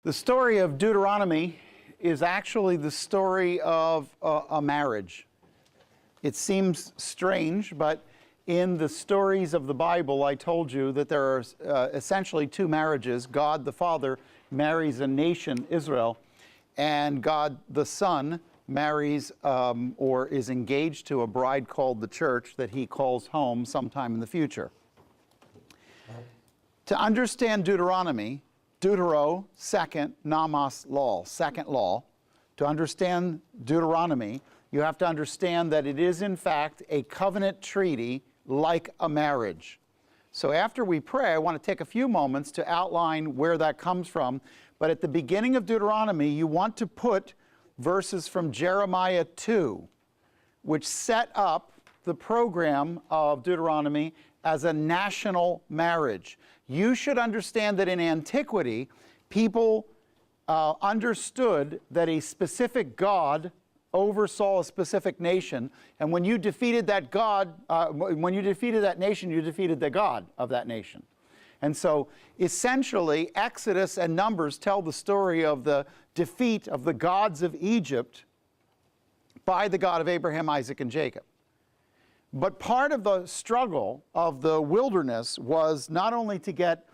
The story of Deuteronomy is actually the story of a marriage. It seems strange, but in the stories of the Bible, I told you that there are essentially two marriages. God the Father marries a nation, Israel, and God the Son marries or is engaged to a bride called the church that he calls home sometime in the future. To understand Deuteronomy, Deutero, second, nomos, law, second law. To understand Deuteronomy, you have to understand that it is in fact a covenant treaty like a marriage. So after we pray, I want to take a few moments to outline where that comes from. But at the beginning of Deuteronomy, you want to put verses from Jeremiah 2, which set up the program of Deuteronomy as a national marriage. You should understand that in antiquity, people understood that a specific God oversaw a specific nation, and when you defeated that God, when you defeated that nation, you defeated the God of that nation. And so, essentially, Exodus and Numbers tell the story of the defeat of the gods of Egypt by the God of Abraham, Isaac, and Jacob. But part of the struggle of the wilderness was not only to get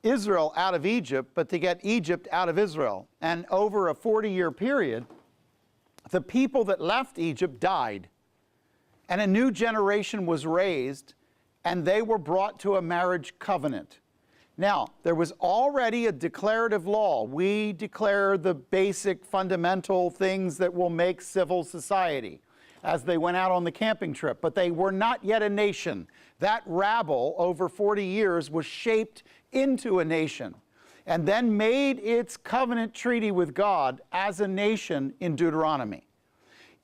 Israel out of Egypt, but to get Egypt out of Israel. And over a 40-year period, the people that left Egypt died, and a new generation was raised, and they were brought to a marriage covenant. Now, there was already a declarative law. We declare the basic fundamental things that will make civil society as they went out on the camping trip, but they were not yet a nation. That rabble over 40 years was shaped into a nation and then made its covenant treaty with God as a nation in Deuteronomy.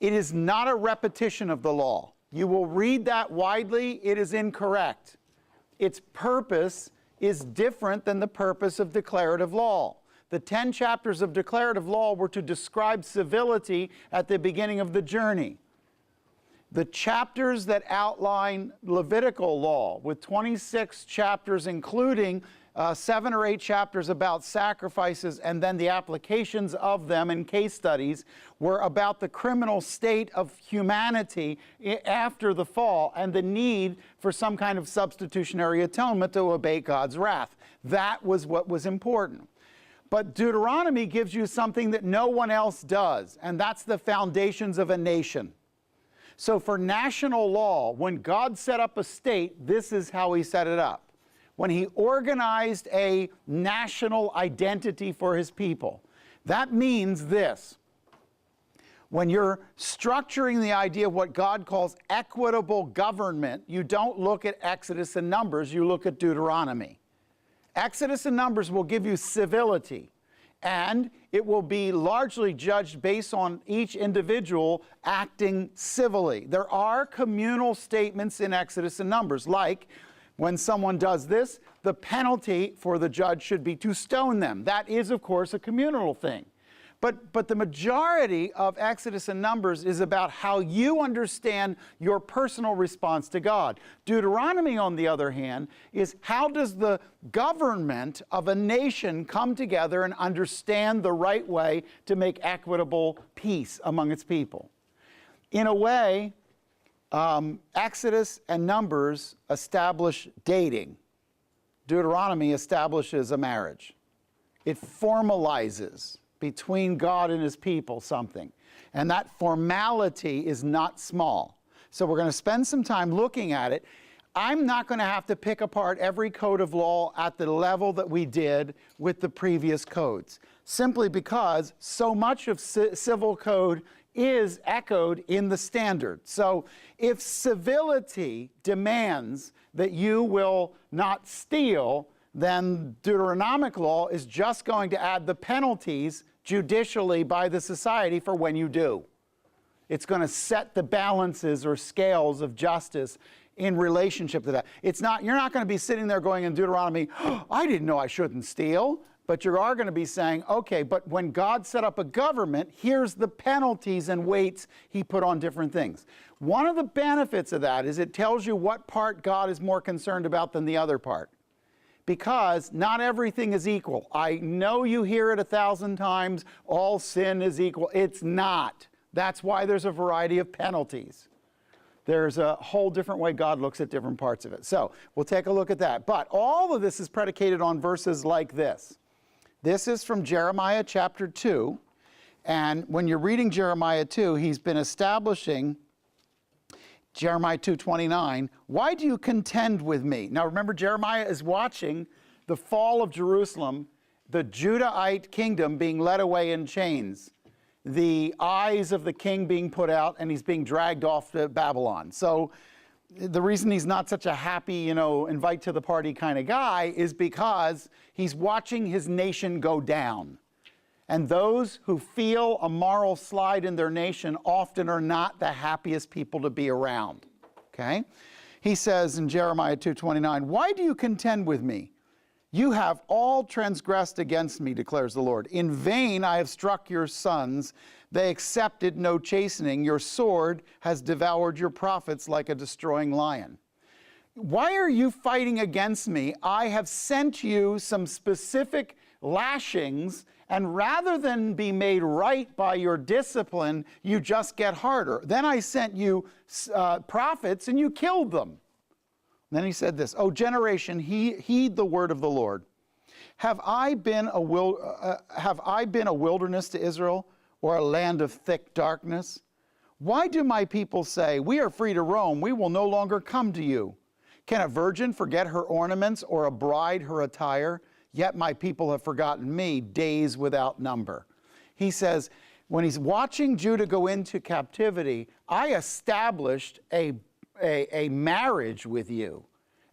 It is not a repetition of the law. You will read that widely. It is incorrect. Its purpose is different than the purpose of declarative law. The 10 chapters of declarative law were to describe civility at the beginning of the journey. The chapters that outline Levitical law, with 26 chapters, including 7 or 8 chapters about sacrifices, and then the applications of them and case studies, were about the criminal state of humanity after the fall and the need for some kind of substitutionary atonement to abate God's wrath. That was what was important. But Deuteronomy gives you something that no one else does, and that's the foundations of a nation. So for national law, when God set up a state, this is how he set it up. When he organized a national identity for his people, that means this. When you're structuring the idea of what God calls equitable government, you don't look at Exodus and Numbers, you look at Deuteronomy. Exodus and Numbers will give you civility, and it will be largely judged based on each individual acting civilly. There are communal statements in Exodus and Numbers, like when someone does this, the penalty for the judge should be to stone them. That is, of course, a communal thing. But the majority of Exodus and Numbers is about how you understand your personal response to God. Deuteronomy, on the other hand, is how does the government of a nation come together and understand the right way to make equitable peace among its people. In a way, Exodus and Numbers establish dating. Deuteronomy establishes a marriage. It formalizes between God and his people something. And that formality is not small. So we're going to spend some time looking at it. I'm not going to have to pick apart every code of law at the level that we did with the previous codes, simply because so much of civil code is echoed in the standard. So if civility demands that you will not steal, then Deuteronomic law is just going to add the penalties judicially by the society for when you do. It's going to set the balances or scales of justice in relationship to that. You're not going to be sitting there going in Deuteronomy, oh, I didn't know I shouldn't steal. But you are going to be saying, okay, but when God set up a government, here's the penalties and weights he put on different things. One of the benefits of that is it tells you what part God is more concerned about than the other part. because not everything is equal. I know you hear it 1,000 times, all sin is equal. It's not. That's why there's a variety of penalties. There's a whole different way God looks at different parts of it. So we'll take a look at that. But all of this is predicated on verses like this. This is from Jeremiah chapter 2. And when you're reading Jeremiah 2, he's been establishing Jeremiah 2:29, why do you contend with me? Now remember, Jeremiah is watching the fall of Jerusalem, the Judahite kingdom being led away in chains, the eyes of the king being put out, and he's being dragged off to Babylon. So the reason he's not such a happy, invite to the party kind of guy is because he's watching his nation go down. And those who feel a moral slide in their nation often are not the happiest people to be around. Okay? He says in Jeremiah 2:29, why do you contend with me? You have all transgressed against me, declares the Lord. In vain I have struck your sons. They accepted no chastening. Your sword has devoured your prophets like a destroying lion. Why are you fighting against me? I have sent you some specific lashings, and rather than be made right by your discipline, you just get harder. Then I sent you prophets, and you killed them. Then he said this, O generation, heed the word of the Lord. Have I been a wilderness to Israel, or a land of thick darkness? Why do my people say, we are free to roam, we will no longer come to you? Can a virgin forget her ornaments, or a bride her attire? Yet my people have forgotten me, days without number. He says, when he's watching Judah go into captivity, I established a marriage with you.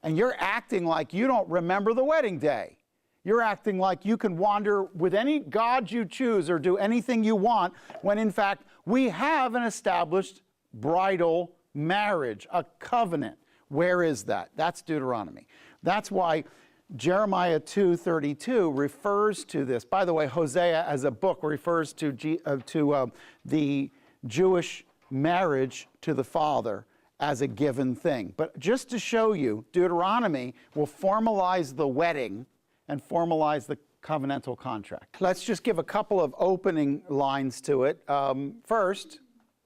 And you're acting like you don't remember the wedding day. You're acting like you can wander with any god you choose or do anything you want, when in fact we have an established bridal marriage, a covenant. Where is that? That's Deuteronomy. That's why Jeremiah 2:32 refers to this. By the way, Hosea as a book refers to the Jewish marriage to the father as a given thing. But just to show you, Deuteronomy will formalize the wedding and formalize the covenantal contract. Let's just give a couple of opening lines to it. First,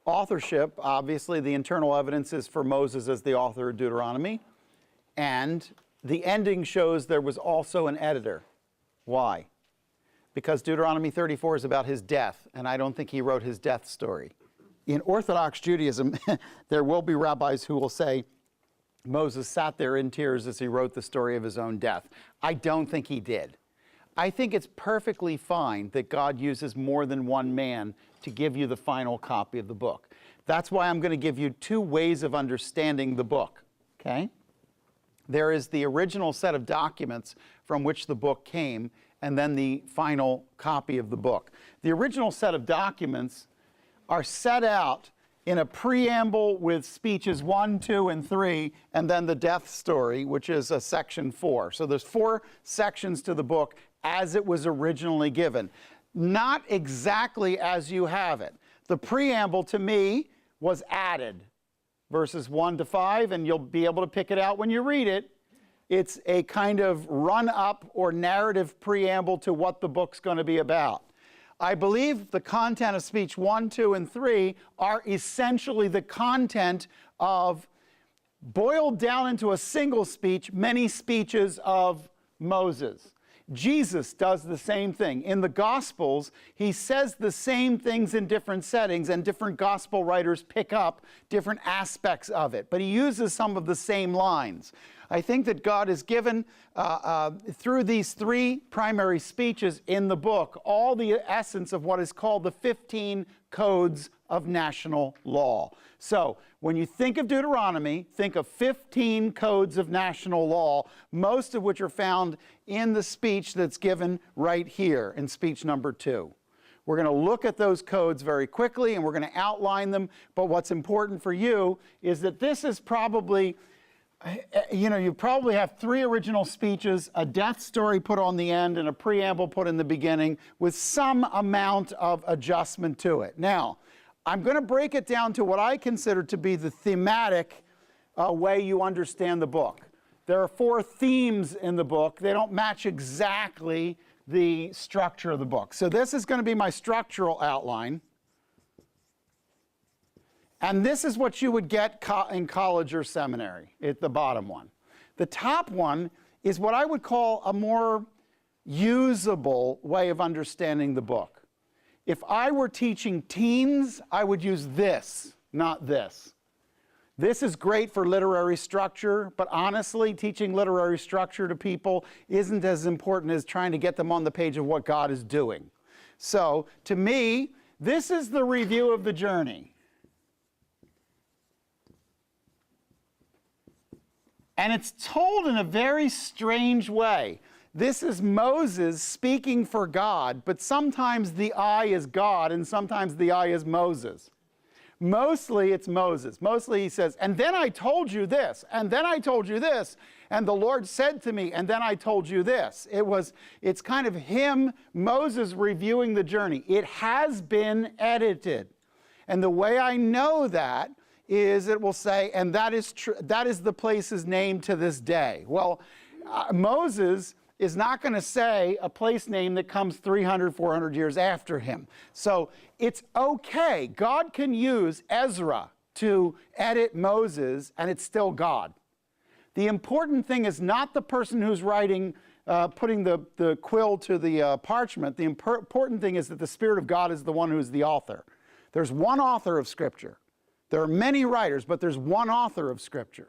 authorship. Obviously, the internal evidence is for Moses as the author of Deuteronomy. And the ending shows there was also an editor. Why? Because Deuteronomy 34 is about his death, and I don't think he wrote his death story. In Orthodox Judaism, there will be rabbis who will say Moses sat there in tears as he wrote the story of his own death. I don't think he did. I think it's perfectly fine that God uses more than one man to give you the final copy of the book. That's why I'm going to give you two ways of understanding the book, okay? There is the original set of documents from which the book came, and then the final copy of the book. The original set of documents are set out in a preamble with speeches 1, 2, and 3, and then the death story, which is a section 4. So there's 4 sections to the book as it was originally given. Not exactly as you have it. The preamble, to me, was added. Verses 1 to 5, and you'll be able to pick it out when you read it. It's a kind of run-up or narrative preamble to what the book's going to be about. I believe the content of speech 1, 2, and 3 are essentially the content of, boiled down into a single speech, many speeches of Moses. Jesus does the same thing. In the Gospels, he says the same things in different settings, and different Gospel writers pick up different aspects of it. But he uses some of the same lines. I think that God has given, through these 3 primary speeches in the book, all the essence of what is called the 15 codes of national law. So when you think of Deuteronomy, think of 15 codes of national law, most of which are found in the speech that's given right here in speech number 2. We're going to look at those codes very quickly, and we're going to outline them. But what's important for you is that this is probably, you probably have 3 original speeches, a death story put on the end, and a preamble put in the beginning with some amount of adjustment to it. Now, I'm going to break it down to what I consider to be the thematic way you understand the book. There are 4 themes in the book. They don't match exactly the structure of the book. So this is going to be my structural outline. And this is what you would get in college or seminary, at the bottom one. The top one is what I would call a more usable way of understanding the book. If I were teaching teens, I would use this, not this. This is great for literary structure, but honestly, teaching literary structure to people isn't as important as trying to get them on the page of what God is doing. So, to me, this is the review of the journey. And it's told in a very strange way. This is Moses speaking for God, but sometimes the I is God and sometimes the I is Moses. Mostly it's Moses. Mostly he says, and then I told you this, and then I told you this, and the Lord said to me, and then I told you this. It's kind of him, Moses, reviewing the journey. It has been edited. And the way I know that is it will say, and that is the place's name to this day. Well, Moses is not going to say a place name that comes 300, 400 years after him. So it's okay. God can use Ezra to edit Moses, and it's still God. The important thing is not the person who's writing, putting the quill to the parchment. The important thing is that the Spirit of God is the one who's the author. There's one author of Scripture. There are many writers, but there's one author of Scripture.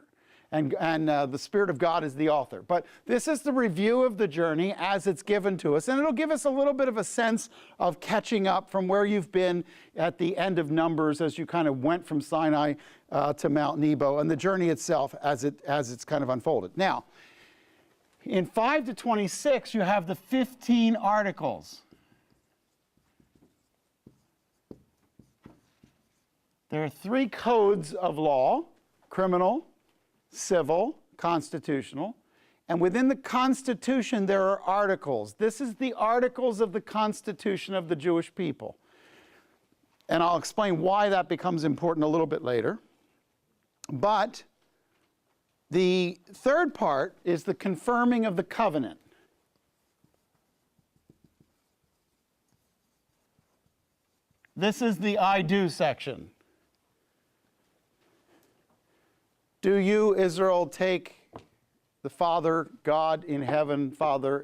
And the Spirit of God is the author. But this is the review of the journey as it's given to us. And it'll give us a little bit of a sense of catching up from where you've been at the end of Numbers as you kind of went from Sinai to Mount Nebo, and the journey itself as it's kind of unfolded. Now, in 5 to 26, you have the 15 articles. There are 3 codes of law: criminal, civil, constitutional, and within the Constitution there are articles. This is the articles of the Constitution of the Jewish people. And I'll explain why that becomes important a little bit later. But the third part is the confirming of the covenant. This is the I do section. Do you, Israel, take the Father, God in heaven, Father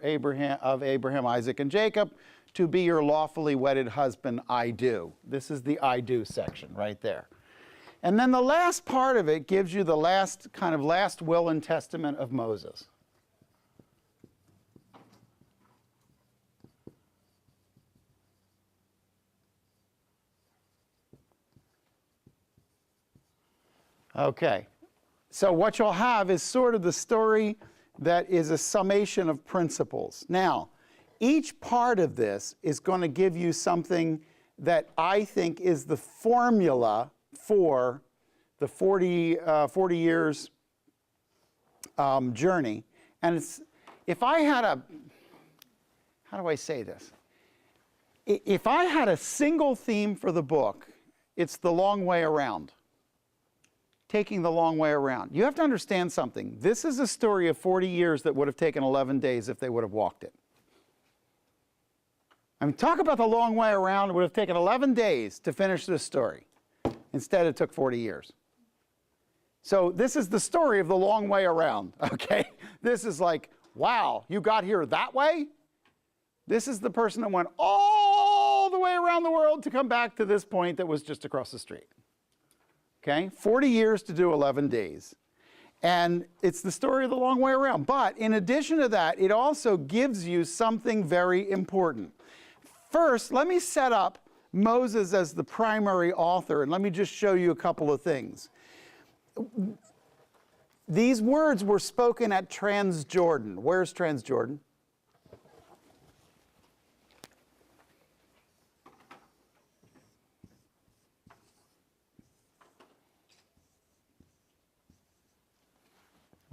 of Abraham, Isaac, and Jacob, to be your lawfully wedded husband? I do. This is the I do section right there. And then the last part of it gives you the last will and testament of Moses. Okay. So what you'll have is sort of the story that is a summation of principles. Now, each part of this is going to give you something that I think is the formula for the 40 years journey. And it's, if I had a, how do I say this? If I had a single theme for the book, it's the long way around. Taking the long way around. You have to understand something. This is a story of 40 years that would have taken 11 days if they would have walked it. I mean, talk about the long way around. It would have taken 11 days to finish this story. Instead, it took 40 years. So this is the story of the long way around, okay? This is like, wow, you got here that way? This is the person that went all the way around the world to come back to this point that was just across the street. Okay, 40 years to do 11 days. And it's the story of the long way around. But in addition to that, it also gives you something very important. First, let me set up Moses as the primary author, and let me just show you a couple of things. These words were spoken at Transjordan. Where's Transjordan?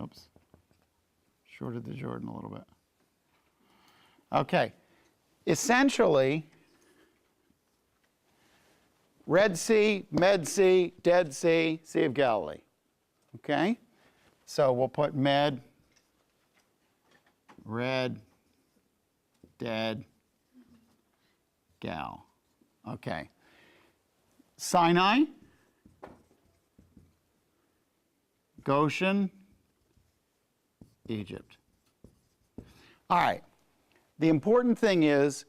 Oops. Shorted the Jordan a little bit. Okay. Essentially, Red Sea, Med Sea, Dead Sea, Sea of Galilee. Okay? So we'll put Med, red, dead, gal. Okay. Sinai, Goshen, Egypt. All right. The important thing is,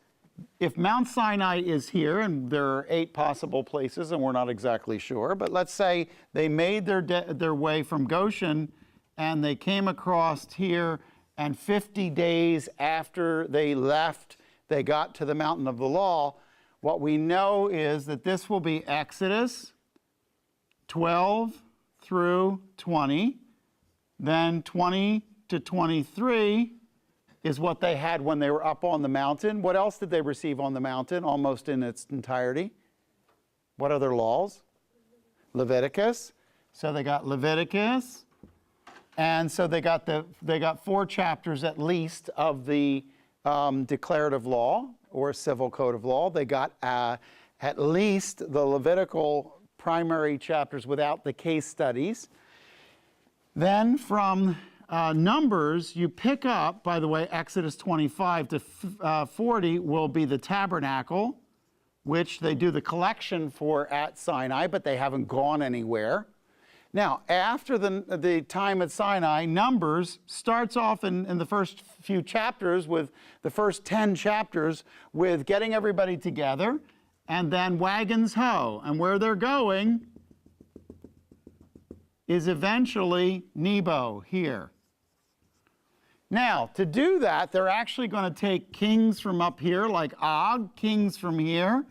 if Mount Sinai is here, and there are 8 possible places, and we're not exactly sure, but let's say they made their way from Goshen, and they came across here, and 50 days after they left, they got to the mountain of the law. What we know is that this will be Exodus 12 through 20, then 20 to 23 is what they had when they were up on the mountain. What else did they receive on the mountain almost in its entirety? What other laws? Leviticus. So they got Leviticus, and so they got 4 chapters at least of the declarative law or civil code of law. They got at least the Levitical primary chapters without the case studies. Then from Numbers, you pick up, by the way, Exodus 25 to 40 will be the tabernacle, which they do the collection for at Sinai, but they haven't gone anywhere. Now, after the time at Sinai, Numbers starts off in the first few chapters with the first 10 chapters with getting everybody together, and then wagons ho. And where they're going is eventually Nebo here. Now, to do that, they're actually going to take kings from up here, like Og, kings from here,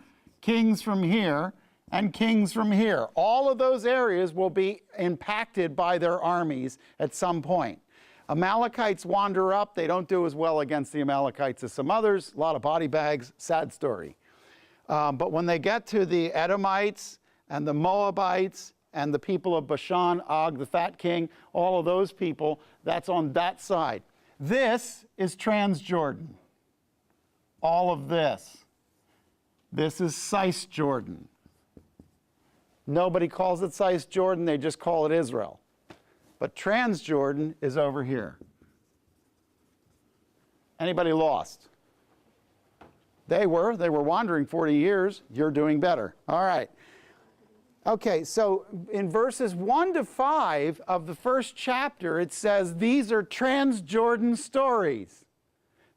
and kings from here. All of those areas will be impacted by their armies at some point. Amalekites wander up. They don't do as well against the Amalekites as some others. A lot of body bags, sad story. But when they get to the Edomites and the Moabites and the people of Bashan, Og, the fat king, all of those people, that's on that side. This is Transjordan. All of this. This is Cisjordan. Nobody calls it Cisjordan, they just call it Israel. But Transjordan is over here. Anybody lost? They were wandering 40 years. You're doing better. All right. Okay, so in verses 1 to 5 of the first chapter, it says these are Transjordan stories.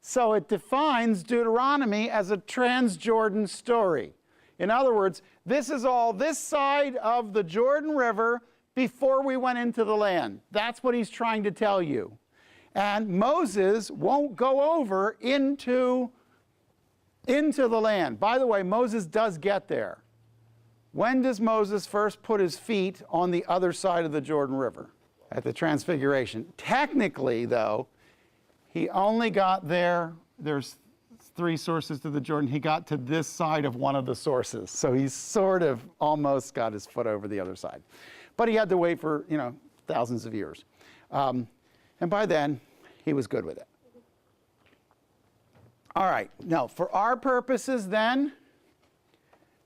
So it defines Deuteronomy as a Transjordan story. In other words, this is all this side of the Jordan River before we went into the land. That's what he's trying to tell you. And Moses won't go over into the land. By the way, Moses does get there. When does Moses first put his feet on the other side of the Jordan River? At the Transfiguration. Technically, though, he only got there. There's 3 sources to the Jordan. He got to this side of one of the sources. So he sort of almost got his foot over the other side. But he had to wait for, thousands of years. And by then, he was good with it. All right. Now, for our purposes then,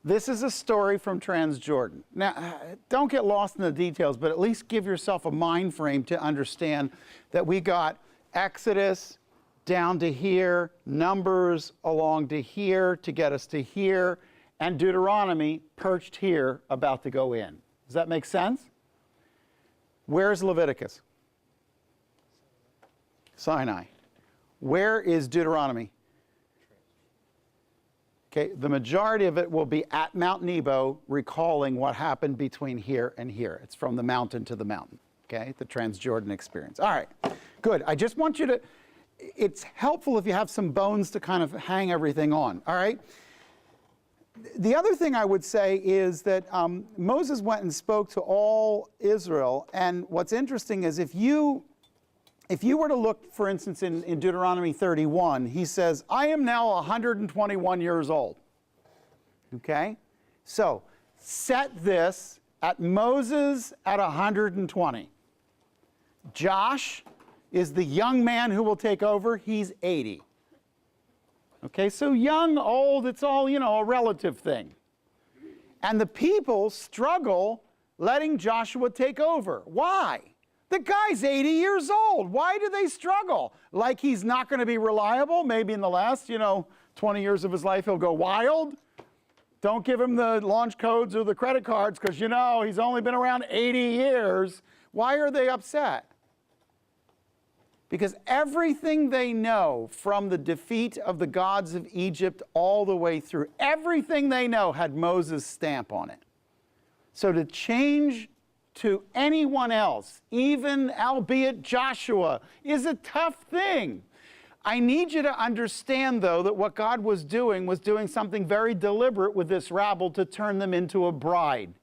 this is a story from Transjordan. Now, don't get lost in the details, but at least give yourself a mind frame to understand that we got Exodus down to here, Numbers along to here to get us to here, and Deuteronomy perched here about to go in. Does that make sense? Where's Leviticus? Sinai. Where is Deuteronomy? Okay, the majority of it will be at Mount Nebo, recalling what happened between here and here. It's from the mountain to the mountain, okay, the Transjordan experience. All right, good. I just want you to, it's helpful if you have some bones to kind of hang everything on, all right? The other thing I would say is that Moses went and spoke to all Israel, and what's interesting is if you were to look, for instance, in Deuteronomy 31, he says, I am now 121 years old. Okay? So, set this at Moses at 120. Josh is the young man who will take over. He's 80. Okay, so young, old, it's all, a relative thing. And the people struggle letting Joshua take over. Why? The guy's 80 years old. Why do they struggle? Like he's not going to be reliable? Maybe in the last, 20 years of his life he'll go wild. Don't give him the launch codes or the credit cards because he's only been around 80 years. Why are they upset? Because everything they know from the defeat of the gods of Egypt all the way through, everything they know had Moses' stamp on it. So to change to anyone else, even albeit Joshua, is a tough thing. I need you to understand, though, that what God was doing something very deliberate with this rabble to turn them into a bride.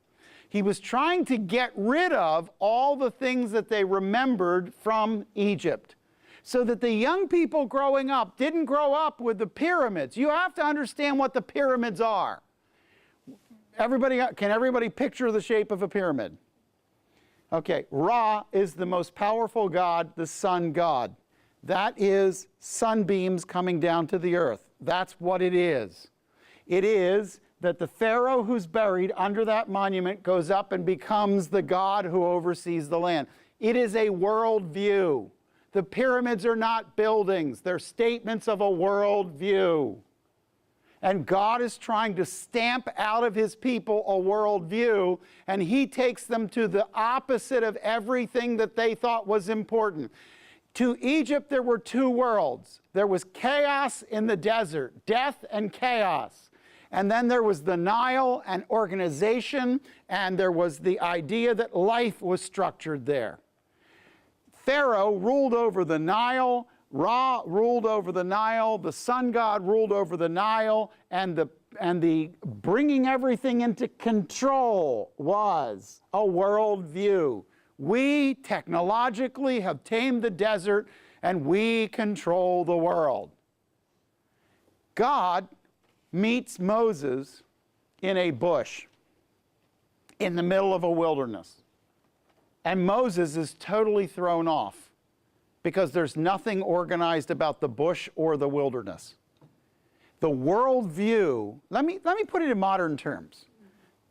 He was trying to get rid of all the things that they remembered from Egypt, so that the young people growing up didn't grow up with the pyramids. You have to understand what the pyramids are. Can everybody picture the shape of a pyramid? Okay, Ra is the most powerful god, the sun god. That is sunbeams coming down to the earth. That's what it is. It is that the Pharaoh who's buried under that monument goes up and becomes the God who oversees the land. It is a worldview. The pyramids are not buildings. They're statements of a worldview. And God is trying to stamp out of his people a worldview, and he takes them to the opposite of everything that they thought was important. To Egypt, there were two worlds. There was chaos in the desert, death and chaos. And then there was the Nile and organization, and there was the idea that life was structured there. Pharaoh ruled over the Nile, Ra ruled over the Nile, the sun god ruled over the Nile, and the bringing everything into control was a worldview. We technologically have tamed the desert, and we control the world. God meets Moses in a bush in the middle of a wilderness. And Moses is totally thrown off because there's nothing organized about the bush or the wilderness. The worldview, let me put it in modern terms.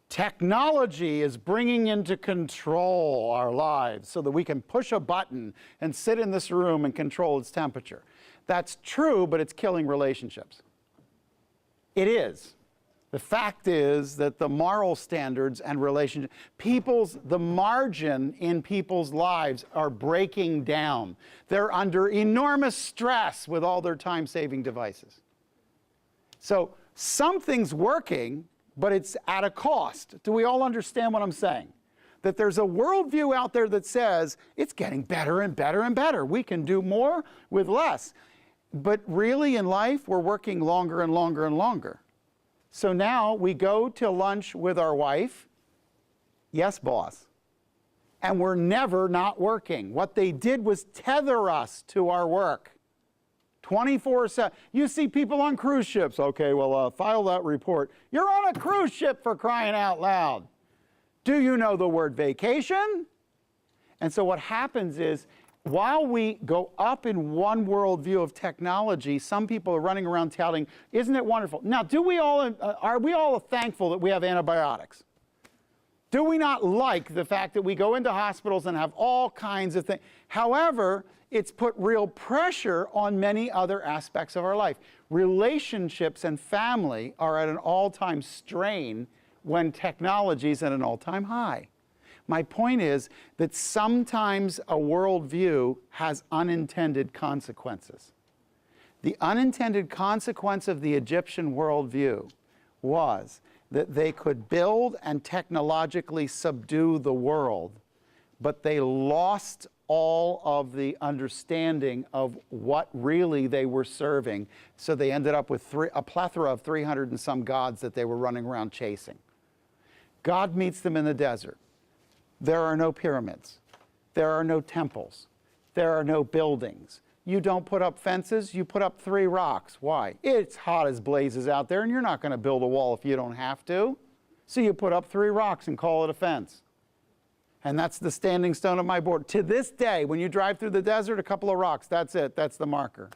Technology is bringing into control our lives so that we can push a button and sit in this room and control its temperature. That's true, but it's killing relationships. It is. The fact is that the moral standards and relationships, the margin in people's lives are breaking down. They're under enormous stress with all their time-saving devices. So something's working, but it's at a cost. Do we all understand what I'm saying? That there's a worldview out there that says it's getting better and better and better. We can do more with less. But really in life, we're working longer and longer and longer. So now we go to lunch with our wife. Yes, boss. And we're never not working. What they did was tether us to our work. 24/7. You see people on cruise ships. Okay, well, file that report. You're on a cruise ship, for crying out loud. Do you know the word vacation? And so what happens is, while we go up in one worldview of technology, some people are running around touting, isn't it wonderful? Now, are we all thankful that we have antibiotics? Do we not like the fact that we go into hospitals and have all kinds of things? However, it's put real pressure on many other aspects of our life. Relationships and family are at an all-time strain when technology is at an all-time high. My point is that sometimes a worldview has unintended consequences. The unintended consequence of the Egyptian worldview was that they could build and technologically subdue the world, but they lost all of the understanding of what really they were serving. So they ended up with a plethora of 300 and some gods that they were running around chasing. God meets them in the desert. There are no pyramids. There are no temples. There are no buildings. You don't put up fences, you put up 3 rocks. Why? It's hot as blazes out there, and you're not going to build a wall if you don't have to. So you put up 3 rocks and call it a fence. And that's the standing stone of my board. To this day, when you drive through the desert, a couple of rocks, that's it. That's the marker.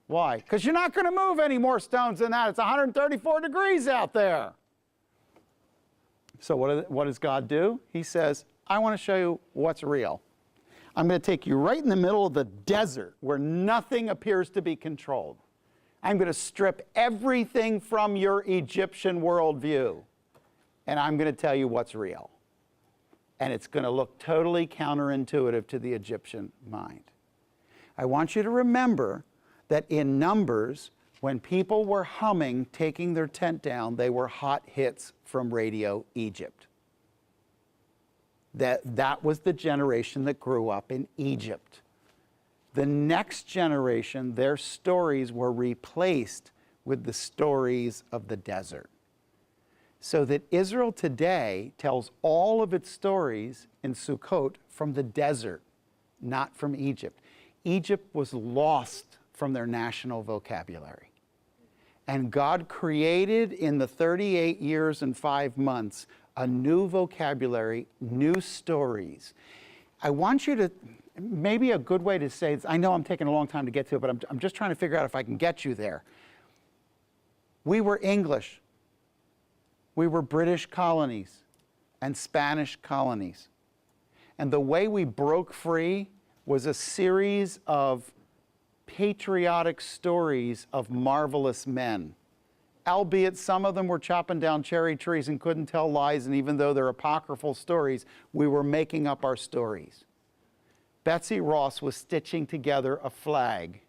Why? Because you're not going to move any more stones than that. It's 134 degrees out there. So what does God do? He says, I want to show you what's real. I'm going to take you right in the middle of the desert where nothing appears to be controlled. I'm going to strip everything from your Egyptian worldview, and I'm going to tell you what's real. And it's going to look totally counterintuitive to the Egyptian mind. I want you to remember that in Numbers, when people were humming, taking their tent down, they were hot hits from Radio Egypt. That was the generation that grew up in Egypt. The next generation, their stories were replaced with the stories of the desert. So that Israel today tells all of its stories in Sukkot from the desert, not from Egypt. Egypt was lost from their national vocabulary. And God created in the 38 years and 5 months a new vocabulary, new stories. I want you to, maybe a good way to say this, I know I'm taking a long time to get to it, but I'm just trying to figure out if I can get you there. We were English. We were British colonies and Spanish colonies. And the way we broke free was a series of patriotic stories of marvelous men. Albeit some of them were chopping down cherry trees and couldn't tell lies, and even though they're apocryphal stories, we were making up our stories. Betsy Ross was stitching together a flag.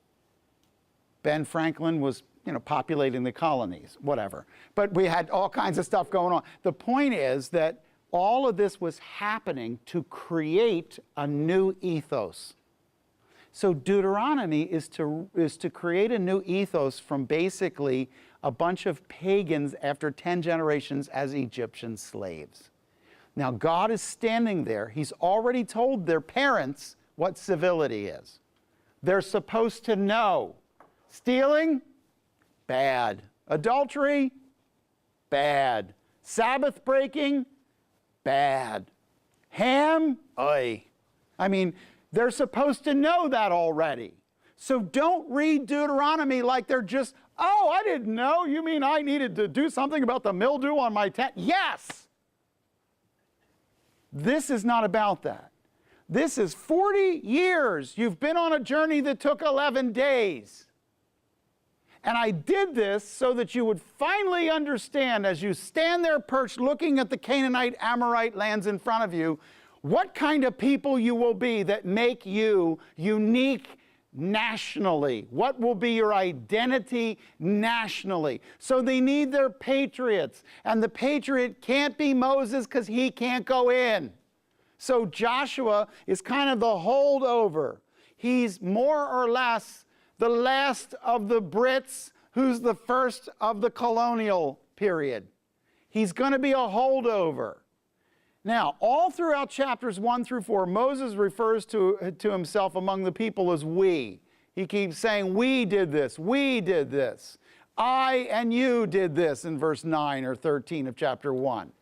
Ben Franklin was, populating the colonies, whatever. But we had all kinds of stuff going on. The point is that all of this was happening to create a new ethos. So Deuteronomy is to create a new ethos from basically a bunch of pagans after 10 generations as Egyptian slaves. Now God is standing there. He's already told their parents what civility is. They're supposed to know. Stealing? Bad. Adultery? Bad. Sabbath breaking? Bad. Ham? Oy. I mean, they're supposed to know that already. So don't read Deuteronomy like they're just, oh, I didn't know. You mean I needed to do something about the mildew on my tent? Yes. This is not about that. This is 40 years. You've been on a journey that took 11 days. And I did this so that you would finally understand, as you stand there perched looking at the Canaanite, Amorite lands in front of you, what kind of people you will be that make you unique nationally. What will be your identity nationally? So they need their patriots. And the patriot can't be Moses because he can't go in. So Joshua is kind of the holdover. He's more or less the last of the Brits who's the first of the colonial period. He's going to be a holdover. Now, all throughout chapters 1 through 4, Moses refers to himself among the people as we. He keeps saying, we did this, I and you did this in verse 9 or 13 of chapter 1.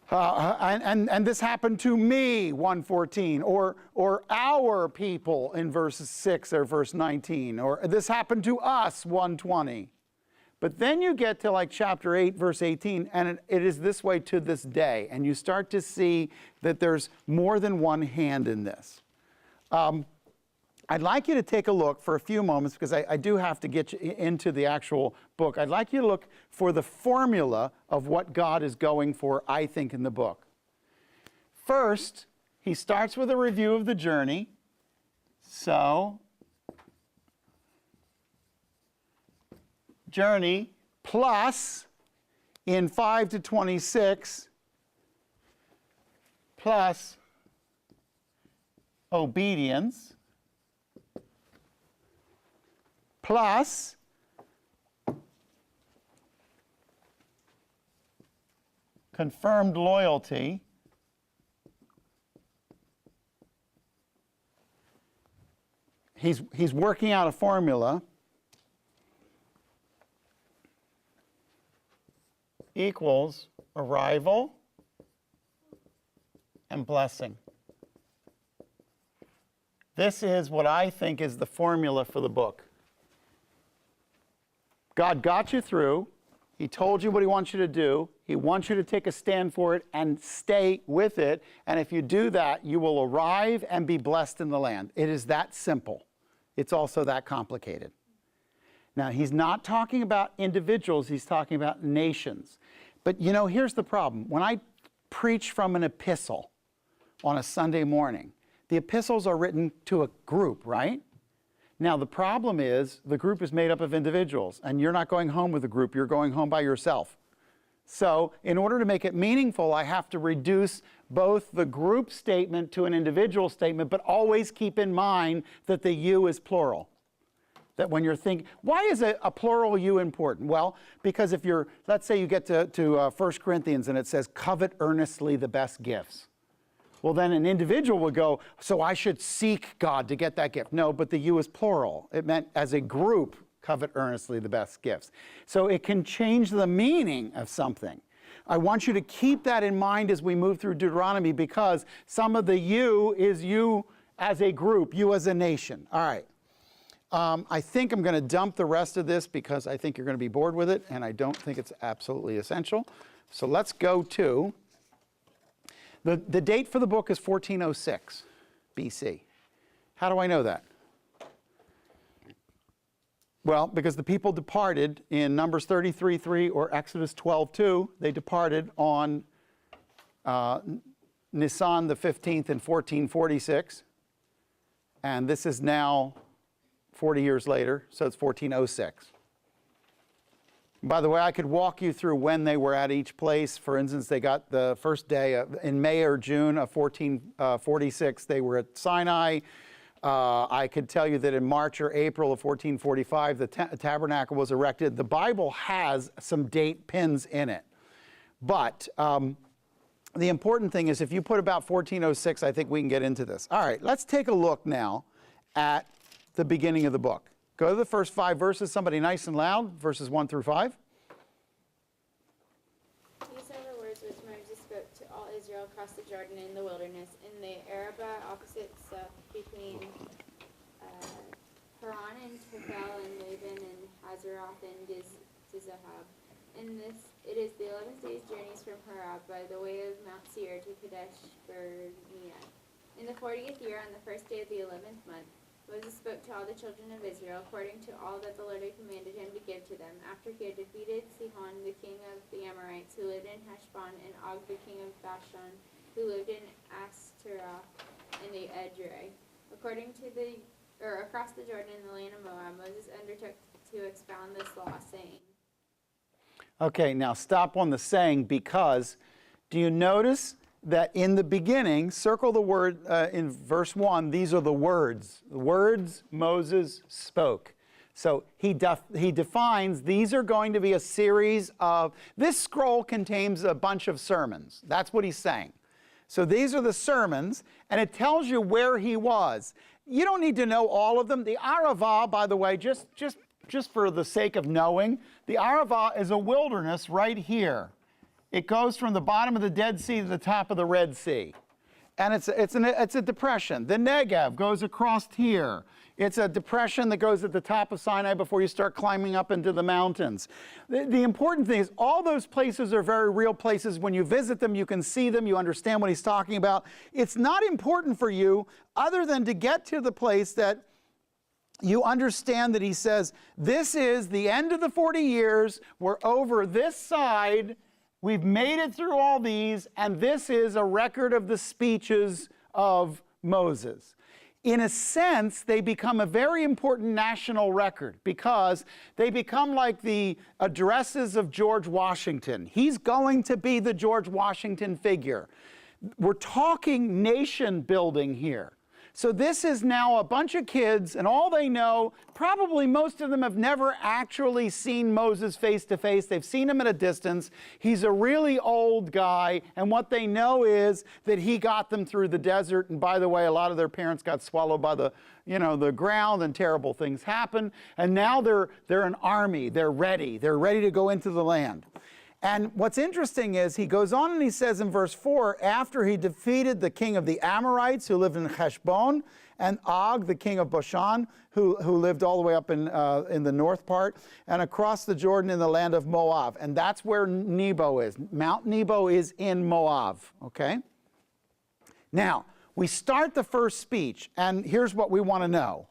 And this happened to me, 1:14, or our people in verse 6 or verse 19, or this happened to us, 1:20. But then you get to like chapter 8, verse 18, and it is this way to this day. And you start to see that there's more than one hand in this. I'd like you to take a look for a few moments, because I do have to get you into the actual book. I'd like you to look for the formula of what God is going for, I think, in the book. First, he starts with a review of the journey. So, journey plus, in 5 to 26, plus obedience, plus confirmed loyalty, he's working out a formula, equals arrival and blessing. This is what I think is the formula for the book. God got you through. He told you what he wants you to do. He wants you to take a stand for it and stay with it. And if you do that, you will arrive and be blessed in the land. It is that simple. It's also that complicated. Now, he's not talking about individuals. He's talking about nations. But, you know, here's the problem. When I preach from an epistle on a Sunday morning, the epistles are written to a group, right? Now, the problem is the group is made up of individuals, and you're not going home with a group. You're going home by yourself. So in order to make it meaningful, I have to reduce both the group statement to an individual statement, but always keep in mind that the you is plural. That when you're thinking, why is a plural you important? Well, because if you're, let's say you get to 1 Corinthians and it says, covet earnestly the best gifts. Well, then an individual would go, so I should seek God to get that gift. No, but the you is plural. It meant as a group, covet earnestly the best gifts. So it can change the meaning of something. I want you to keep that in mind as we move through Deuteronomy, because some of the you is you as a group, you as a nation. All right. I think I'm going to dump the rest of this because I think you're going to be bored with it, and I don't think it's absolutely essential. So let's go to... The date for the book is 1406 BC. How do I know that? Well, because the people departed in Numbers 33:3 or Exodus 12:2. They departed on Nisan the 15th in 1446. And this is now 40 years later, so it's 1406. By the way, I could walk you through when they were at each place. For instance, they got the first day in May or June of 1446, they were at Sinai. I could tell you that in March or April of 1445, the tabernacle was erected. The Bible has some date pins in it. But the important thing is if you put about 1406, I think we can get into this. All right, let's take a look now at the beginning of the book. Go to the first 5 verses, somebody nice and loud, verses 1 through 5. These are the words which Moses spoke to all Israel across the Jordan in the wilderness, in the Arabah opposite south between Haran and Tephel and Laban and Hazeroth and Dizahab. And it is the 11th day's journeys from Harab by the way of Mount Seir to Kadesh Barnea. In the 40th year, on the first day of the 11th month, Moses spoke to all the children of Israel according to all that the Lord had commanded him to give to them, after he had defeated Sihon, the king of the Amorites, who lived in Heshbon, and Og, the king of Bashan, who lived in Ashtaroth and the Edrei. Across the Jordan in the land of Moab, Moses undertook to expound this law, saying. Okay, now stop on the saying, because do you notice that in the beginning, circle the word in verse 1, these are the words Moses spoke. So he defines these are going to be a series of, this scroll contains a bunch of sermons. That's what he's saying. So these are the sermons, and it tells you where he was. You don't need to know all of them. The Arava, by the way, just for the sake of knowing, the Arava is a wilderness right here. It goes from the bottom of the Dead Sea to the top of the Red Sea. And it's a depression. The Negev goes across here. It's a depression that goes at the top of Sinai before you start climbing up into the mountains. The important thing is all those places are very real places. When you visit them, you can see them. You understand what he's talking about. It's not important for you other than to get to the place that you understand that he says, this is the end of the 40 years. We're over this side. We've made it through all these, and this is a record of the speeches of Moses. In a sense, they become a very important national record because they become like the addresses of George Washington. He's going to be the George Washington figure. We're talking nation building here. So this is now a bunch of kids, and all they know, probably most of them have never actually seen Moses face to face. They've seen him at a distance. He's a really old guy, and what they know is that he got them through the desert. And by the way, a lot of their parents got swallowed by the ground, and terrible things happen. And now they're an army. They're ready. They're ready to go into the land. And what's interesting is he goes on and he says in verse 4, after he defeated the king of the Amorites who lived in Heshbon and Og, the king of Bashan, who lived all the way up in the north part, and across the Jordan in the land of Moab. And that's where Nebo is. Mount Nebo is in Moab, okay? Now, we start the first speech, and here's what we want to know.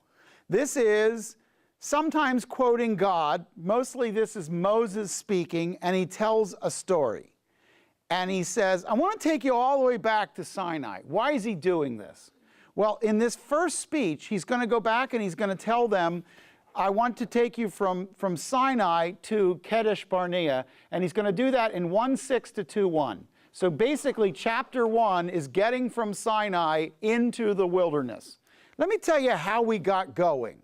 This is sometimes quoting God. Mostly this is Moses speaking, and he tells a story. And he says, I want to take you all the way back to Sinai. Why is he doing this? Well, in this first speech, he's going to go back and he's going to tell them, I want to take you from Sinai to Kadesh Barnea, and he's going to do that in 1:6 to 2:1. So basically, chapter 1 is getting from Sinai into the wilderness. Let me tell you how we got going.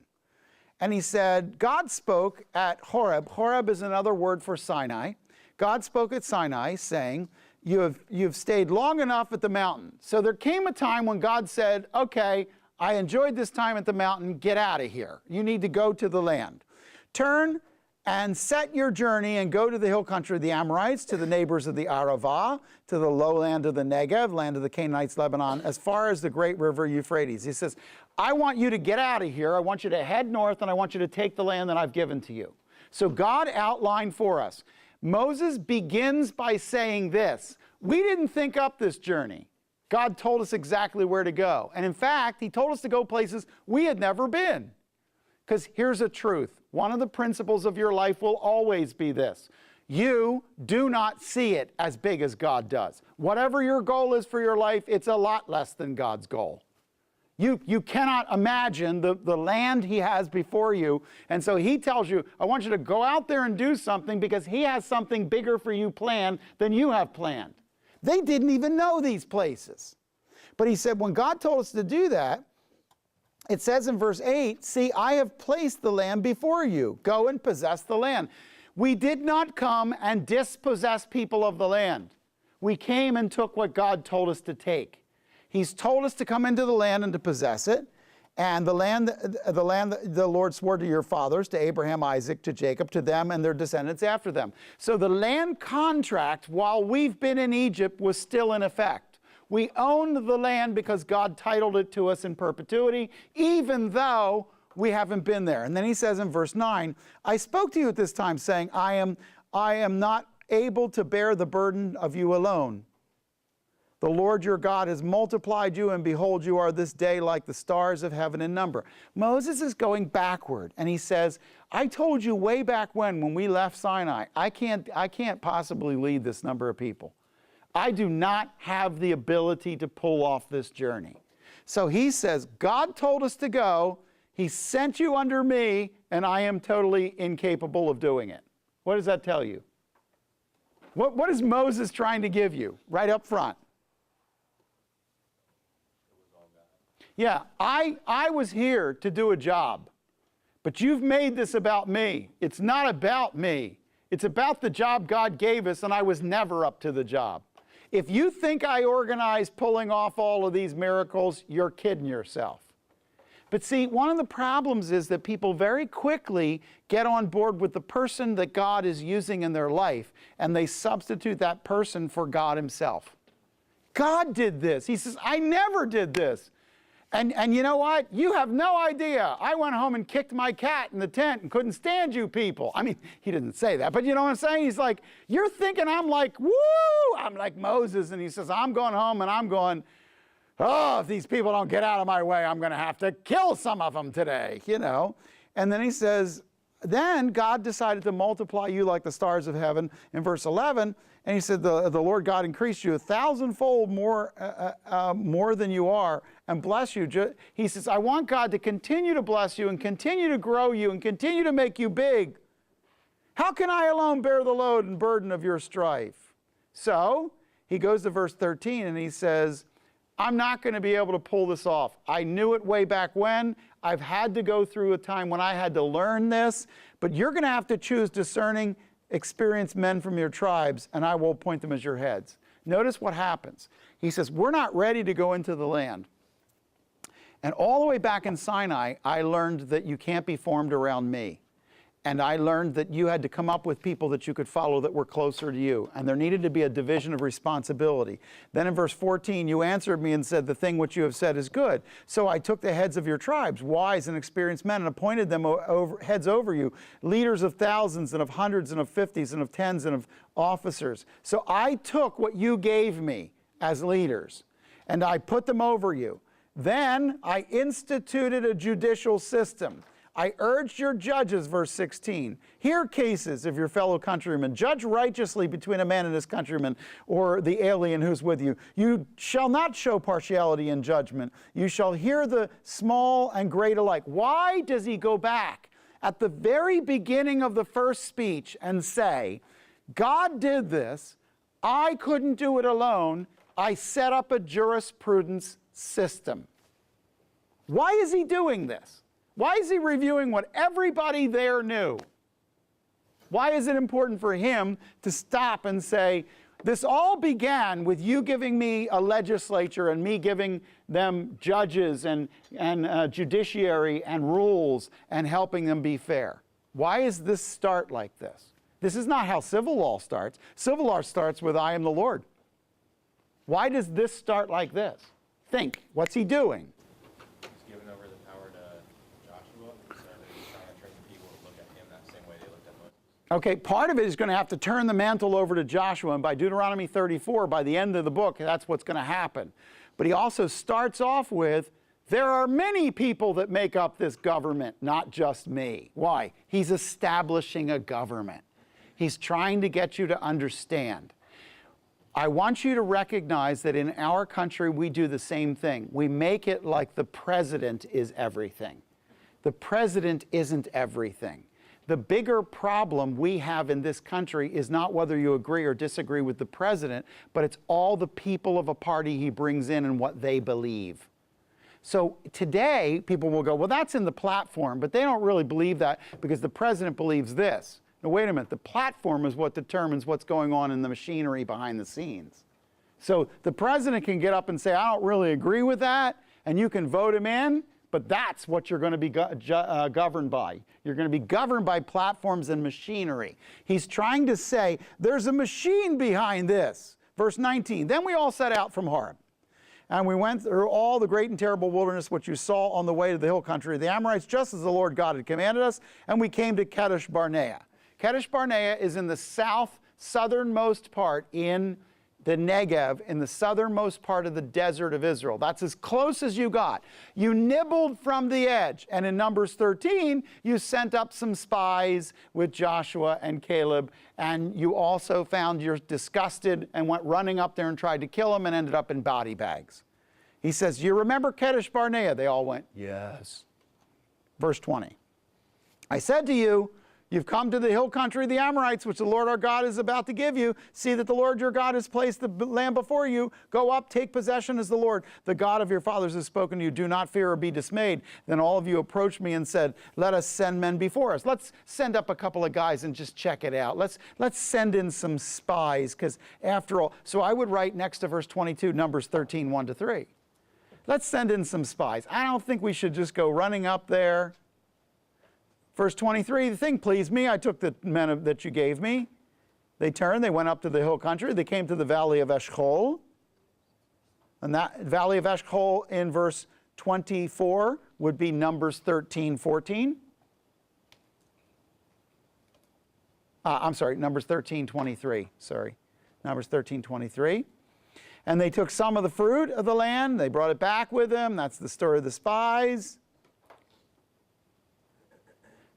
And he said, God spoke at Horeb. Horeb is another word for Sinai. God spoke at Sinai, saying, you've stayed long enough at the mountain. So there came a time when God said, okay, I enjoyed this time at the mountain, get out of here. You need to go to the land. Turn and set your journey and go to the hill country of the Amorites, to the neighbors of the Arava, to the lowland of the Negev, land of the Canaanites, Lebanon, as far as the great river Euphrates. He says, I want you to get out of here. I want you to head north, and I want you to take the land that I've given to you. So God outlined for us. Moses begins by saying this: we didn't think up this journey. God told us exactly where to go. And in fact, he told us to go places we had never been. Because here's a truth. One of the principles of your life will always be this: you do not see it as big as God does. Whatever your goal is for your life, it's a lot less than God's goal. You cannot imagine the land he has before you. And so he tells you, I want you to go out there and do something because he has something bigger for you planned than you have planned. They didn't even know these places. But he said, when God told us to do that, it says in verse 8, see, I have placed the land before you. Go and possess the land. We did not come and dispossess people of the land. We came and took what God told us to take. He's told us to come into the land and to possess it. And the land the Lord swore to your fathers, to Abraham, Isaac, to Jacob, to them and their descendants after them. So the land contract, while we've been in Egypt, was still in effect. We owned the land because God titled it to us in perpetuity, even though we haven't been there. And then he says in verse 9, I spoke to you at this time, saying, I am not able to bear the burden of you alone. The Lord your God has multiplied you, and behold, you are this day like the stars of heaven in number. Moses is going backward, and he says, I told you way back when we left Sinai, I can't possibly lead this number of people. I do not have the ability to pull off this journey. So he says, God told us to go, he sent you under me, and I am totally incapable of doing it. What does that tell you? What is Moses trying to give you right up front? Yeah, I was here to do a job, but you've made this about me. It's not about me. It's about the job God gave us, and I was never up to the job. If you think I organized pulling off all of these miracles, you're kidding yourself. But see, one of the problems is that people very quickly get on board with the person that God is using in their life, and they substitute that person for God himself. God did this. He says, I never did this. And you know what? You have no idea. I went home and kicked my cat in the tent and couldn't stand you people. I mean, he didn't say that, but you know what I'm saying? He's like, you're thinking I'm like, woo, I'm like Moses. And he says, I'm going home and I'm going, oh, if these people don't get out of my way, I'm going to have to kill some of them today, you know? And then he says, then God decided to multiply you like the stars of heaven in verse 11. And he said, the Lord God increased you 1,000-fold more than you are and bless you. He says, I want God to continue to bless you and continue to grow you and continue to make you big. How can I alone bear the load and burden of your strife? So he goes to verse 13 and he says, I'm not going to be able to pull this off. I knew it way back when. I've had to go through a time when I had to learn this, but you're going to have to choose discerning, experienced men from your tribes, and I will appoint them as your heads. Notice what happens. He says, we're not ready to go into the land. And all the way back in Sinai, I learned that you can't be formed around me. And I learned that you had to come up with people that you could follow that were closer to you. And there needed to be a division of responsibility. Then in verse 14, you answered me and said, the thing which you have said is good. So I took the heads of your tribes, wise and experienced men, and appointed them heads over you, leaders of thousands and of hundreds and of fifties and of tens and of officers. So I took what you gave me as leaders, and I put them over you. Then I instituted a judicial system. I urged your judges, verse 16, hear cases of your fellow countrymen, judge righteously between a man and his countrymen, or the alien who's with you. You shall not show partiality in judgment. You shall hear the small and great alike. Why does he go back at the very beginning of the first speech and say, God did this, I couldn't do it alone, I set up a jurisprudence system? Why is he doing this? Why is he reviewing what everybody there knew? Why is it important for him to stop and say, this all began with you giving me a legislature and me giving them judges and judiciary and rules and helping them be fair? Why is this start like this? This is not how civil law starts. Civil law starts with I am the Lord. Why does this start like this? Think, what's he doing? Okay, part of it is going to have to turn the mantle over to Joshua, and by Deuteronomy 34, by the end of the book, that's what's going to happen. But he also starts off with, there are many people that make up this government, not just me. Why? He's establishing a government. He's trying to get you to understand. I want you to recognize that in our country, we do the same thing. We make it like the president is everything. The president isn't everything. The bigger problem we have in this country is not whether you agree or disagree with the president, but it's all the people of a party he brings in and what they believe. So today, people will go, well, that's in the platform, but they don't really believe that because the president believes this. Now, wait a minute. The platform is what determines what's going on in the machinery behind the scenes. So the president can get up and say, I don't really agree with that, and you can vote him in, but that's what you're going to be governed by. You're going to be governed by platforms and machinery. He's trying to say, there's a machine behind this. Verse 19, then we all set out from Horeb. And we went through all the great and terrible wilderness which you saw on the way to the hill country of the Amorites, just as the Lord God had commanded us, and we came to Kadesh Barnea. Kadesh Barnea is in the southernmost part in the Negev, in the southernmost part of the desert of Israel. That's as close as you got. You nibbled from the edge. And in Numbers 13, you sent up some spies with Joshua and Caleb, and you also found you're disgusted and went running up there and tried to kill them and ended up in body bags. He says, you remember Kadesh Barnea? They all went, yes. Verse 20, I said to you, you've come to the hill country of the Amorites, which the Lord our God is about to give you. See that the Lord your God has placed the land before you. Go up, take possession as the Lord, the God of your fathers, has spoken to you. Do not fear or be dismayed. Then all of you approached me and said, let us send men before us. Let's send up a couple of guys and just check it out. Let's send in some spies, because after all, so I would write next to verse 22, Numbers 13, 1-3. Let's send in some spies. I don't think we should just go running up there. Verse 23, the thing pleased me. I took the men that you gave me. They turned, they went up to the hill country. They came to the valley of Eshcol. And that valley of Eshcol in verse 24 would be Numbers 13, 14. I'm sorry, Numbers 13, 23. Sorry, Numbers 13, 23. And they took some of the fruit of the land. They brought it back with them. That's the story of the spies.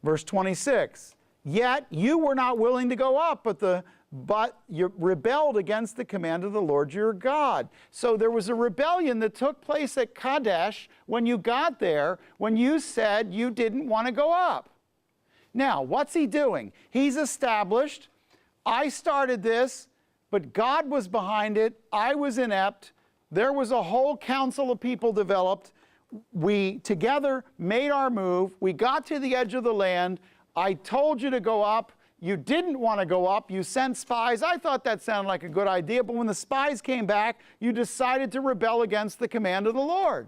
Verse 26, yet you were not willing to go up, but you rebelled against the command of the Lord your God. So there was a rebellion that took place at Kadesh when you got there, when you said you didn't want to go up. Now, what's he doing? He's established, I started this, but God was behind it. I was inept. There was a whole council of people developed. We together made our move. We got to the edge of the land. I told you to go up. You didn't want to go up. You sent spies. I thought that sounded like a good idea, but when the spies came back, you decided to rebel against the command of the Lord.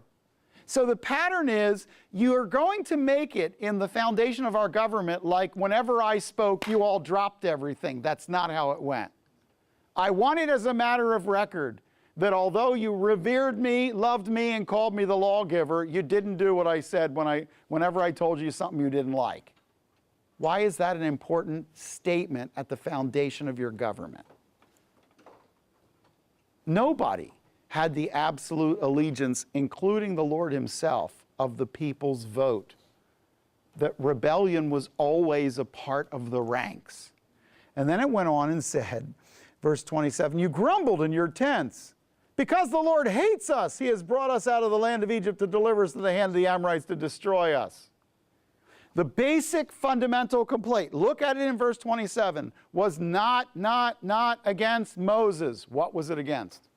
So the pattern is, you are going to make it in the foundation of our government like whenever I spoke, you all dropped everything. That's not how it went. I want it as a matter of record that although you revered me, loved me, and called me the lawgiver, you didn't do what I said whenever I told you something you didn't like. Why is that an important statement at the foundation of your government? Nobody had the absolute allegiance, including the Lord himself, of the people's vote. That rebellion was always a part of the ranks. And then it went on and said, verse 27, you grumbled in your tents. Because the Lord hates us, he has brought us out of the land of Egypt to deliver us to the hand of the Amorites to destroy us. The basic fundamental complaint, look at it in verse 27, was not against Moses. What was it against?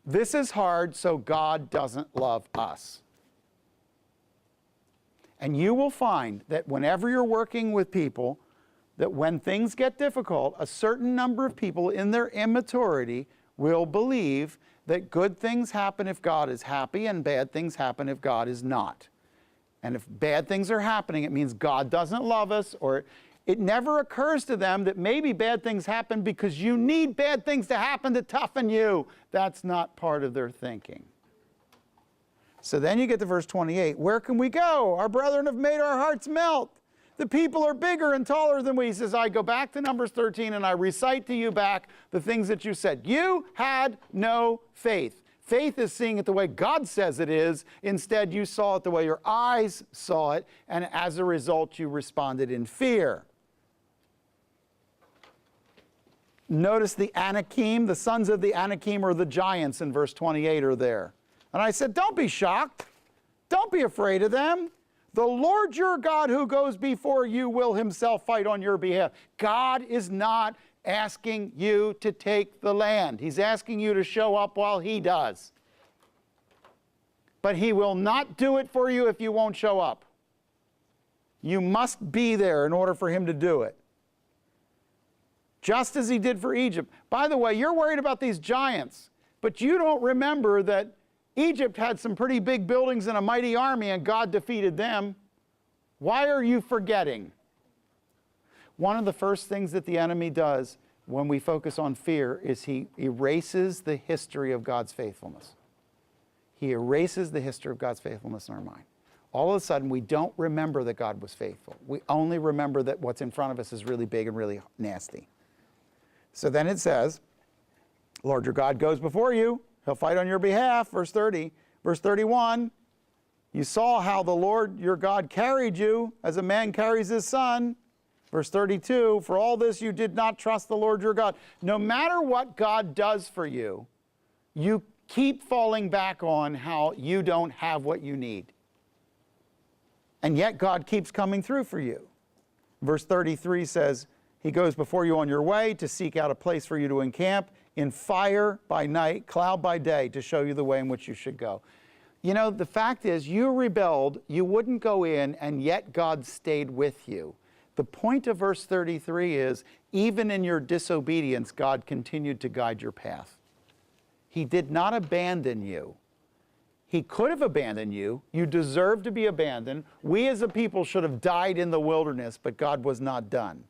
This is hard, so God doesn't love us. And you will find that whenever you're working with people, that when things get difficult, a certain number of people in their immaturity will believe that good things happen if God is happy and bad things happen if God is not. And if bad things are happening, it means God doesn't love us, or it never occurs to them that maybe bad things happen because you need bad things to happen to toughen you. That's not part of their thinking. So then you get to verse 28. Where can we go? Our brethren have made our hearts melt. The people are bigger and taller than we. He says, I go back to Numbers 13 and I recite to you back the things that you said. You had no faith. Faith is seeing it the way God says it is. Instead, you saw it the way your eyes saw it, and as a result, you responded in fear. Notice the Anakim, the sons of the Anakim, or the giants in verse 28 are there. And I said, don't be shocked. Don't be afraid of them. The Lord your God who goes before you will himself fight on your behalf. God is not asking you to take the land. He's asking you to show up while he does. But he will not do it for you if you won't show up. You must be there in order for him to do it. Just as he did for Egypt. By the way, you're worried about these giants, but you don't remember that Egypt had some pretty big buildings and a mighty army, and God defeated them. Why are you forgetting? One of the first things that the enemy does when we focus on fear is he erases the history of God's faithfulness. He erases the history of God's faithfulness in our mind. All of a sudden, we don't remember that God was faithful. We only remember that what's in front of us is really big and really nasty. So then it says, Lord your God goes before you. He'll fight on your behalf, verse 30. Verse 31, you saw how the Lord your God carried you as a man carries his son. Verse 32, for all this you did not trust the Lord your God. No matter what God does for you, you keep falling back on how you don't have what you need. And yet God keeps coming through for you. Verse 33 says, he goes before you on your way to seek out a place for you to encamp, in fire by night, cloud by day, to show you the way in which you should go. You know, the fact is, you rebelled, you wouldn't go in, and yet God stayed with you. The point of verse 33 is, even in your disobedience, God continued to guide your path. He did not abandon you. He could have abandoned you. You deserve to be abandoned. We as a people should have died in the wilderness, but God was not done.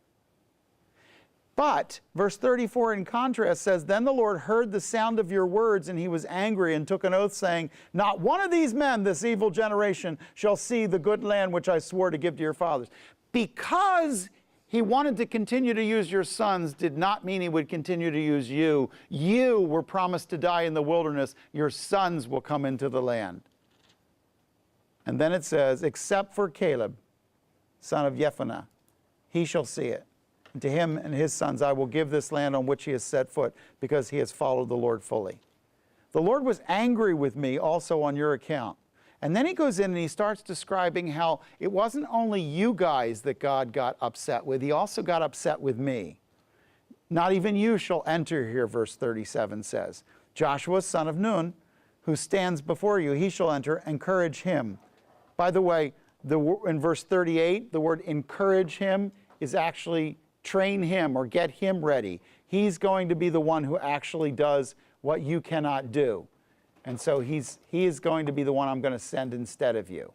But verse 34 in contrast says, then the Lord heard the sound of your words, and he was angry and took an oath, saying, not one of these men, this evil generation, shall see the good land which I swore to give to your fathers. Because he wanted to continue to use your sons did not mean he would continue to use you. You were promised to die in the wilderness. Your sons will come into the land. And then it says, except for Caleb, son of Jephunneh, he shall see it. And to him and his sons I will give this land on which he has set foot, because he has followed the Lord fully. The Lord was angry with me also on your account. And then he goes in and he starts describing how it wasn't only you guys that God got upset with, he also got upset with me. Not even you shall enter here, verse 37 says. Joshua, son of Nun, who stands before you, he shall enter, encourage him. By the way, in verse 38, the word encourage him is actually train him or get him ready. He's going to be the one who actually does what you cannot do. And so he is going to be the one I'm going to send instead of you.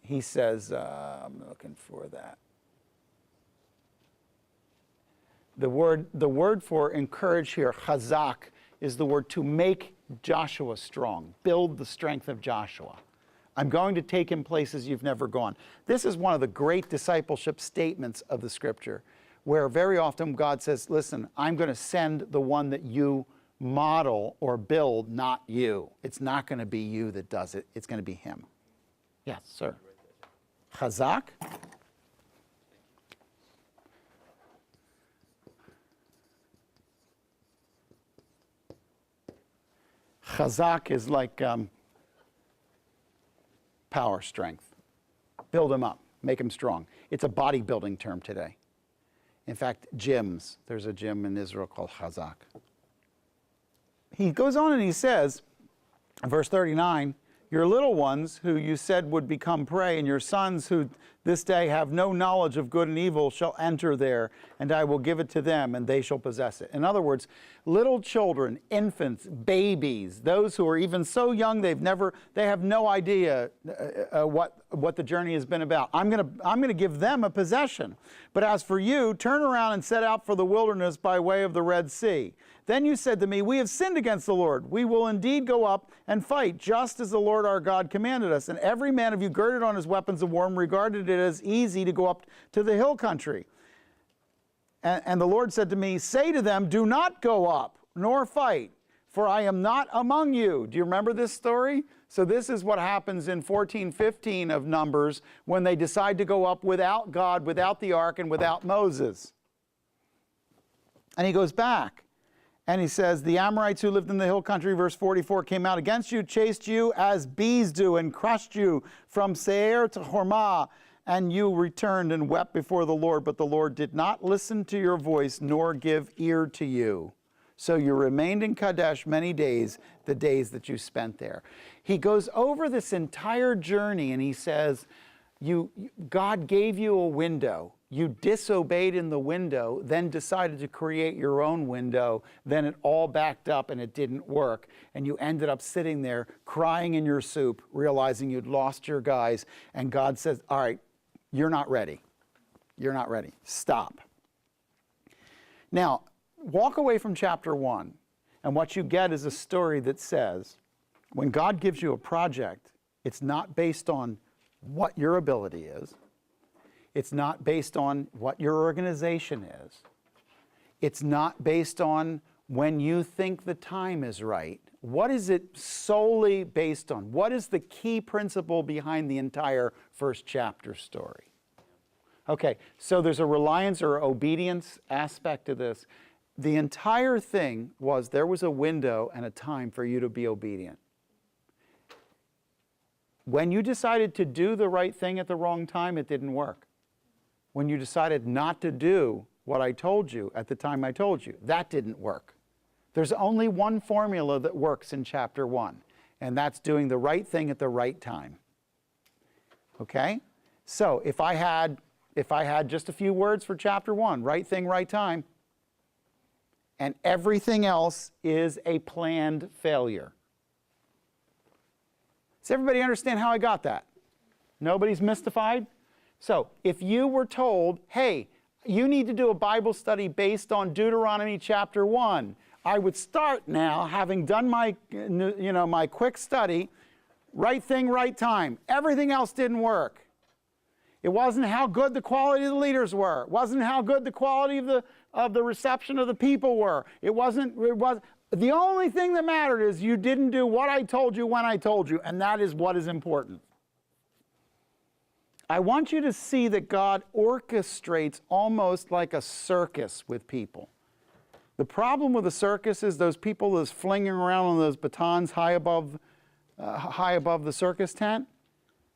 He says, I'm looking for that. The word for encourage here, chazak, is the word to make Joshua strong, build the strength of Joshua. I'm going to take him places you've never gone. This is one of the great discipleship statements of the Scripture, where very often God says, listen, I'm going to send the one that you model or build, not you. It's not going to be you that does it. It's going to be him. Yes, sir. Chazak. Chazak is like power, strength. Build him up, make him strong. It's a bodybuilding term today. In fact, gyms, there's a gym in Israel called Chazak. He goes on and he says, verse 39, your little ones who you said would become prey, and your sons who this day have no knowledge of good and evil shall enter there, and I will give it to them, and they shall possess it. In other words, little children, infants, babies, those who are even so young they have no idea what the journey has been about. I'm going to give them a possession. But as for you, turn around and set out for the wilderness by way of the Red Sea. Then you said to me, we have sinned against the Lord. We will indeed go up and fight, just as the Lord our God commanded us. And every man of you girded on his weapons of war and regarded it as easy to go up to the hill country. And the Lord said to me, say to them, do not go up, nor fight, for I am not among you. Do you remember this story? So this is what happens in 14:15 of Numbers when they decide to go up without God, without the ark, and without Moses. And he goes back. And he says, the Amorites who lived in the hill country, verse 44, came out against you, chased you as bees do, and crushed you from Seir to Hormah. And you returned and wept before the Lord, but the Lord did not listen to your voice, nor give ear to you. So you remained in Kadesh many days, the days that you spent there. He goes over this entire journey, and he says, God gave you a window. You disobeyed in the window, then decided to create your own window. Then it all backed up and it didn't work. And you ended up sitting there crying in your soup, realizing you'd lost your guys. And God says, all right, you're not ready. You're not ready. Stop. Now, walk away from chapter 1. And what you get is a story that says, when God gives you a project, it's not based on what your ability is. It's not based on what your organization is. It's not based on when you think the time is right. What is it solely based on? What is the key principle behind the entire first chapter story? Okay, so there's a reliance or obedience aspect to this. The entire thing was there was a window and a time for you to be obedient. When you decided to do the right thing at the wrong time, it didn't work. When you decided not to do what I told you at the time I told you, that didn't work. There's only one formula that works in chapter 1, and that's doing the right thing at the right time. Okay? So if I had just a few words for chapter 1, right thing, right time, and everything else is a planned failure. Does everybody understand how I got that? Nobody's mystified? So if you were told, hey, you need to do a Bible study based on Deuteronomy chapter 1, I would start now, having done my quick study, right thing, right time. Everything else didn't work. It wasn't how good the quality of the leaders were. It wasn't how good the quality of the reception of the people were. The only thing that mattered is you didn't do what I told you when I told you, and that is what is important. I want you to see that God orchestrates almost like a circus with people. The problem with a circus is those people that's flinging around on those batons high above the circus tent,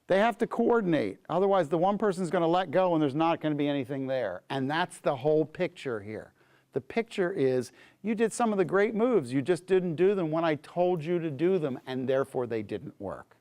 they have to coordinate. Otherwise, the one person's going to let go and there's not going to be anything there. And that's the whole picture here. The picture is you did some of the great moves. You just didn't do them when I told you to do them, and therefore they didn't work.